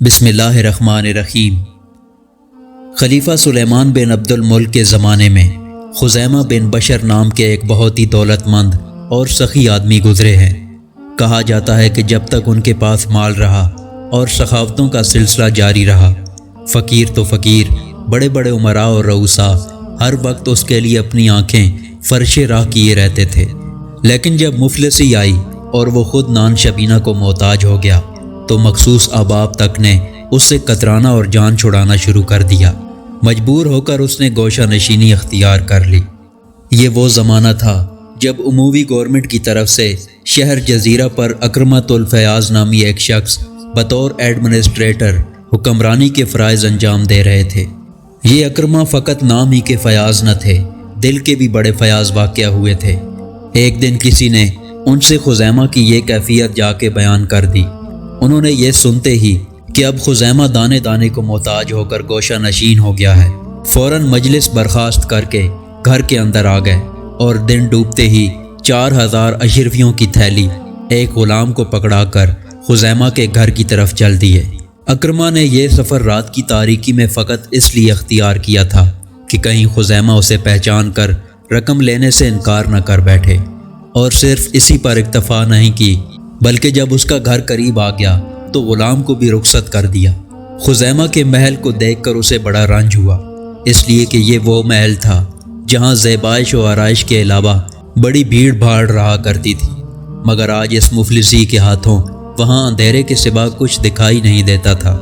بسم اللہ الرحمن الرحیم۔ خلیفہ سلیمان بن عبد الملک کے زمانے میں خزیمہ بن بشر نام کے ایک بہت ہی دولت مند اور سخی آدمی گزرے ہیں۔ کہا جاتا ہے کہ جب تک ان کے پاس مال رہا اور سخاوتوں کا سلسلہ جاری رہا، فقیر تو فقیر، بڑے بڑے امراء اور رؤساء ہر وقت اس کے لیے اپنی آنکھیں فرش راہ کیے رہتے تھے۔ لیکن جب مفلسی آئی اور وہ خود نان شبینہ کو محتاج ہو گیا تو مخصوص احباب تک نے اس سے کترانا اور جان چھڑانا شروع کر دیا۔ مجبور ہو کر اس نے گوشہ نشینی اختیار کر لی۔ یہ وہ زمانہ تھا جب عمومی گورنمنٹ کی طرف سے شہر جزیرہ پر اکرمۃ الفیاض نامی ایک شخص بطور ایڈمنسٹریٹر حکمرانی کے فرائض انجام دے رہے تھے۔ یہ اکرمہ فقط نام ہی کے فیاض نہ تھے، دل کے بھی بڑے فیاض واقع ہوئے تھے۔ ایک دن کسی نے ان سے خزیمہ کی یہ کیفیت جا کے بیان کر دی۔ انہوں نے یہ سنتے ہی کہ اب خزیمہ دانے دانے کو محتاج ہو کر گوشہ نشین ہو گیا ہے، فوراً مجلس برخاست کر کے گھر کے اندر آ گئے اور دن ڈوبتے ہی 4000 اشرفیوں کی تھیلی ایک غلام کو پکڑا کر خزیمہ کے گھر کی طرف چل دیے۔ اکرمہ نے یہ سفر رات کی تاریکی میں فقط اس لیے اختیار کیا تھا کہ کہیں خزیمہ اسے پہچان کر رقم لینے سے انکار نہ کر بیٹھے، اور صرف اسی پر اکتفا نہیں کی بلکہ جب اس کا گھر قریب آ گیا تو غلام کو بھی رخصت کر دیا۔ خزیمہ کے محل کو دیکھ کر اسے بڑا رنج ہوا، اس لیے کہ یہ وہ محل تھا جہاں زیبائش و آرائش کے علاوہ بڑی بھیڑ بھاڑ رہا کرتی تھی، مگر آج اس مفلسی کے ہاتھوں وہاں اندھیرے کے سوا کچھ دکھائی نہیں دیتا تھا۔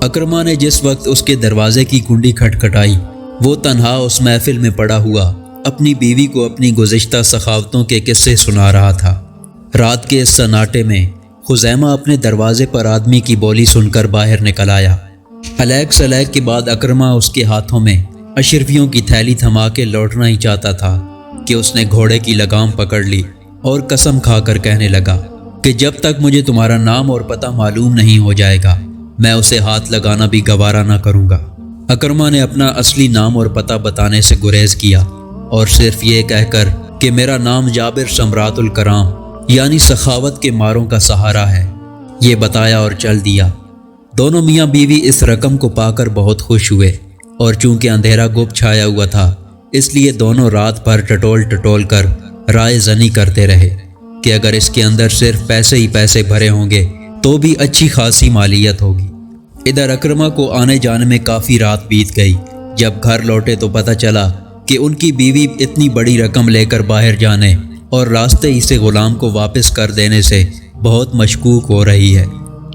اکرمہ نے جس وقت اس کے دروازے کی کنڈی کھٹکھٹائی، وہ تنہا اس محفل میں پڑا ہوا اپنی بیوی کو اپنی گزشتہ سخاوتوں کے قصے سنا رہا تھا۔ رات کے اس سناٹے میں خزیمہ اپنے دروازے پر آدمی کی بولی سن کر باہر نکل آیا۔ الیک سلیک کے بعد اکرمہ اس کے ہاتھوں میں اشرفیوں کی تھیلی تھما کے لوٹنا ہی چاہتا تھا کہ اس نے گھوڑے کی لگام پکڑ لی اور قسم کھا کر کہنے لگا کہ جب تک مجھے تمہارا نام اور پتہ معلوم نہیں ہو جائے گا میں اسے ہاتھ لگانا بھی گوارا نہ کروں گا۔ اکرمہ نے اپنا اصلی نام اور پتہ بتانے سے گریز کیا اور صرف یہ کہہ کر کہ میرا نام جابر سمرات الکرام یعنی سخاوت کے ماروں کا سہارا ہے، یہ بتایا اور چل دیا۔ دونوں میاں بیوی اس رقم کو پا کر بہت خوش ہوئے، اور چونکہ اندھیرا گپ چھایا ہوا تھا اس لیے دونوں رات بھر ٹٹول کر رائے زنی کرتے رہے کہ اگر اس کے اندر صرف پیسے ہی پیسے بھرے ہوں گے تو بھی اچھی خاصی مالیت ہوگی۔ ادھر اکرمہ کو آنے جانے میں کافی رات بیت گئی۔ جب گھر لوٹے تو پتہ چلا کہ ان کی بیوی اتنی بڑی رقم لے کر باہر جانے اور راستے ہی سے غلام کو واپس کر دینے سے بہت مشکوک ہو رہی ہے۔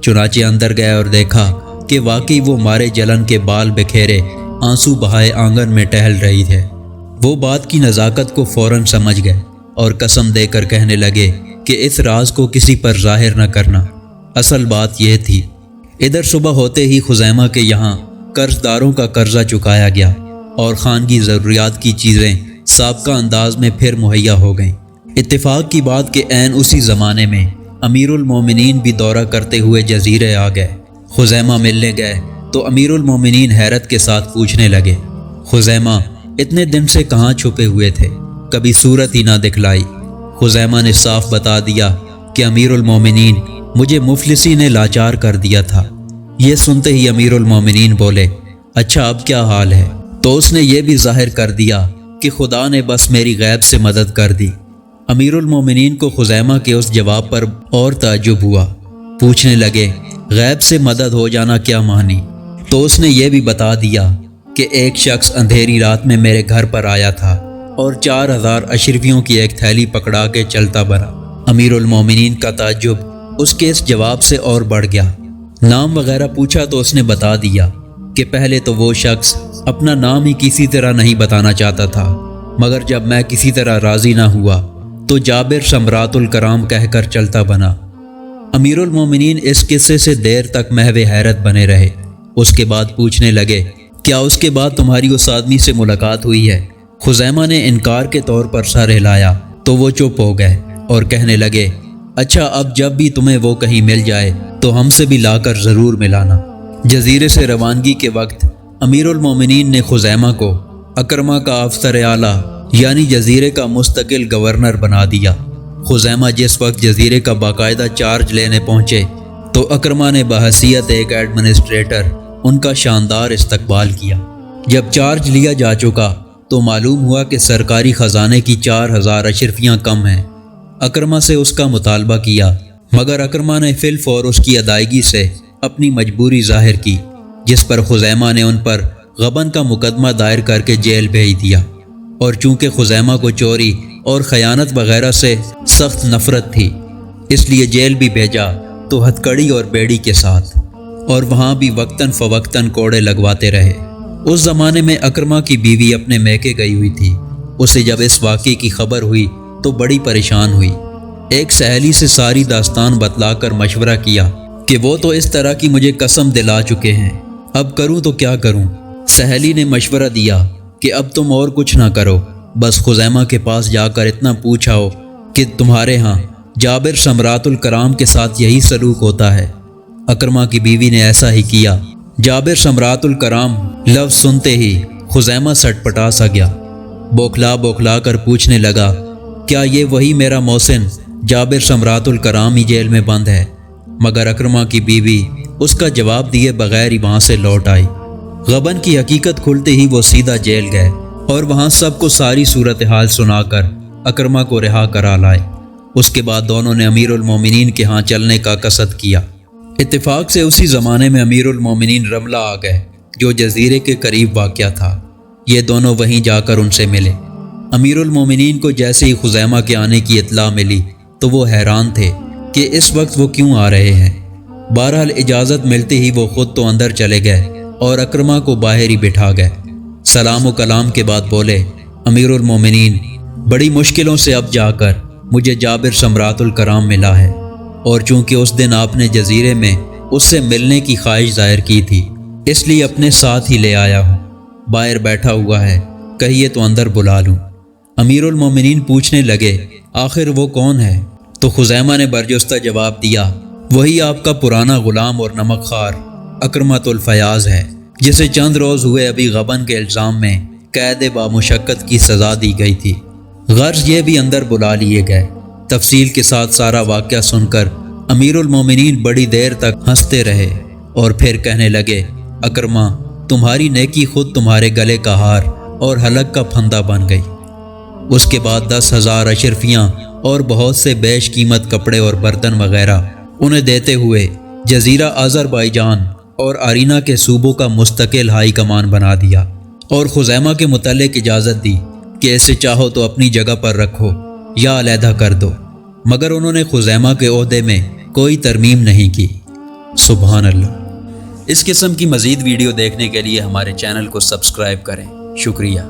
چنانچہ اندر گئے اور دیکھا کہ واقعی وہ مارے جلن کے بال بکھیرے آنسو بہائے آنگن میں ٹہل رہی ہے۔ وہ بات کی نزاکت کو فوراً سمجھ گئے اور قسم دے کر کہنے لگے کہ اس راز کو کسی پر ظاہر نہ کرنا۔ اصل بات یہ تھی، ادھر صبح ہوتے ہی خزیمہ کے یہاں قرض داروں کا قرضہ چکایا گیا اور خانگی ضروریات کی چیزیں سابقہ انداز میں پھر مہیا ہو گئیں۔ اتفاق کی بات کہ عین اسی زمانے میں امیر المومنین بھی دورہ کرتے ہوئے جزیرے آ گئے۔ خزیمہ ملنے گئے تو امیر المومنین حیرت کے ساتھ پوچھنے لگے، خزیمہ اتنے دن سے کہاں چھپے ہوئے تھے؟ کبھی صورت ہی نہ دکھلائی۔ خزیمہ نے صاف بتا دیا کہ امیر المومنین مجھے مفلسی نے لاچار کر دیا تھا۔ یہ سنتے ہی امیر المومنین بولے، اچھا اب کیا حال ہے؟ تو اس نے یہ بھی ظاہر کر دیا کہ خدا نے بس میری غیب سے مدد کر دی۔ امیر المومنین کو خزیمہ کے اس جواب پر اور تعجب ہوا، پوچھنے لگے غیب سے مدد ہو جانا کیا معنی؟ تو اس نے یہ بھی بتا دیا کہ ایک شخص اندھیری رات میں میرے گھر پر آیا تھا اور 4000 اشرفیوں کی ایک تھیلی پکڑا کے چلتا بنا۔ امیر المومنین کا تعجب اس کے اس جواب سے اور بڑھ گیا۔ نام وغیرہ پوچھا تو اس نے بتا دیا کہ پہلے تو وہ شخص اپنا نام ہی کسی طرح نہیں بتانا چاہتا تھا، مگر جب میں کسی طرح راضی نہ ہوا تو جابر سمرات الکرام کہہ کر چلتا بنا۔ امیر المومنین اس قصے سے دیر تک محو حیرت بنے رہے۔ اس کے بعد پوچھنے لگے، کیا اس کے بعد تمہاری اس آدمی سے ملاقات ہوئی ہے؟ خزیمہ نے انکار کے طور پر سر ہلایا تو وہ چپ ہو گئے اور کہنے لگے، اچھا اب جب بھی تمہیں وہ کہیں مل جائے تو ہم سے بھی لا کر ضرور ملانا۔ جزیرے سے روانگی کے وقت امیر المومنین نے خزیمہ کو اکرمہ کا افسر اعلیٰ یعنی جزیرے کا مستقل گورنر بنا دیا۔ خزیمہ جس وقت جزیرے کا باقاعدہ چارج لینے پہنچے تو تو اکرمہ نے بحیثیت ایک ایڈمنسٹریٹر ان کا شاندار استقبال کیا۔ جب چارج لیا جا چکا تو معلوم ہوا کہ سرکاری خزانے کی 4000 اشرفیاں کم ہیں۔ اکرمہ سے اس کا مطالبہ کیا، مگر اکرمہ نے فی الفور اس کی ادائیگی سے اپنی مجبوری ظاہر کی، جس پر خزیمہ نے ان پر غبن کا مقدمہ دائر کر کے جیل بھیج دیا۔ اور چونکہ خزیمہ کو چوری اور خیانت وغیرہ سے سخت نفرت تھی، اس لیے جیل بھی بھیجا تو ہتھکڑی اور بیڑی کے ساتھ، اور وہاں بھی وقتاً فوقتاً کوڑے لگواتے رہے۔ اس زمانے میں اکرمہ کی بیوی اپنے میکے گئی ہوئی تھی۔ اسے جب اس واقعے کی خبر ہوئی تو بڑی پریشان ہوئی۔ ایک سہیلی سے ساری داستان بتلا کر مشورہ کیا کہ وہ تو اس طرح کی مجھے قسم دلا چکے ہیں، اب کروں تو کیا کروں؟ سہیلی نے مشورہ دیا کہ اب تم اور کچھ نہ کرو، بس خزیمہ کے پاس جا کر اتنا پوچھاؤ کہ تمہارے ہاں جابر سمرات الکرام کے ساتھ یہی سلوک ہوتا ہے۔ اکرمہ کی بیوی نے ایسا ہی کیا۔ جابر سمرات الکرام لفظ سنتے ہی خزیمہ سٹ پٹا سا گیا، بوکھلا کر پوچھنے لگا، کیا یہ وہی میرا محسن جابر سمرات الکرام ہی جیل میں بند ہے؟ مگر اکرمہ کی بیوی اس کا جواب دیے بغیر ہی وہاں سے لوٹ آئی۔ غبن کی حقیقت کھلتے ہی وہ سیدھا جیل گئے اور وہاں سب کو ساری صورتحال سنا کر اکرمہ کو رہا کرا لائے۔ اس کے بعد دونوں نے امیر المومنین کے ہاں چلنے کا قصد کیا۔ اتفاق سے اسی زمانے میں امیر المومنین رملہ آ گئے، جو جزیرے کے قریب واقع تھا۔ یہ دونوں وہیں جا کر ان سے ملے۔ امیر المومنین کو جیسے ہی خزیمہ کے آنے کی اطلاع ملی تو وہ حیران تھے کہ اس وقت وہ کیوں آ رہے ہیں۔ بہرحال اجازت ملتے ہی وہ خود تو اندر چلے گئے اور اکرمہ کو باہر ہی بٹھا گئے۔ سلام و کلام کے بعد بولے، امیر المومنین، بڑی مشکلوں سے اب جا کر مجھے جابر سمرات الکرام ملا ہے، اور چونکہ اس دن آپ نے جزیرے میں اس سے ملنے کی خواہش ظاہر کی تھی، اس لیے اپنے ساتھ ہی لے آیا ہوں۔ باہر بیٹھا ہوا ہے، کہیے تو اندر بلا لوں۔ امیر المومنین پوچھنے لگے، آخر وہ کون ہے؟ تو خزیمہ نے برجستہ جواب دیا، وہی آپ کا پرانا غلام اور نمک خوار اکرمۃ الفیاض ہے، جسے چند روز ہوئے ابھی غبن کے الزام میں قید بامشقت کی سزا دی گئی تھی۔ غرض یہ بھی اندر بلا لیے گئے۔ تفصیل کے ساتھ سارا واقعہ سن کر امیر المومنین بڑی دیر تک ہنستے رہے اور پھر کہنے لگے، اکرمہ، تمہاری نیکی خود تمہارے گلے کا ہار اور حلق کا پھندا بن گئی۔ اس کے بعد 10,000 اشرفیاں اور بہت سے بیش قیمت کپڑے اور برتن وغیرہ انہیں دیتے ہوئے جزیرہ آذربائیجان اور آرینہ کے صوبوں کا مستقل ہائی کمان بنا دیا، اور خزیمہ کے متعلق اجازت دی کہ اسے چاہو تو اپنی جگہ پر رکھو یا علیحدہ کر دو، مگر انہوں نے خزیمہ کے عہدے میں کوئی ترمیم نہیں کی۔ سبحان اللہ۔ اس قسم کی مزید ویڈیو دیکھنے کے لیے ہمارے چینل کو سبسکرائب کریں۔ شکریہ۔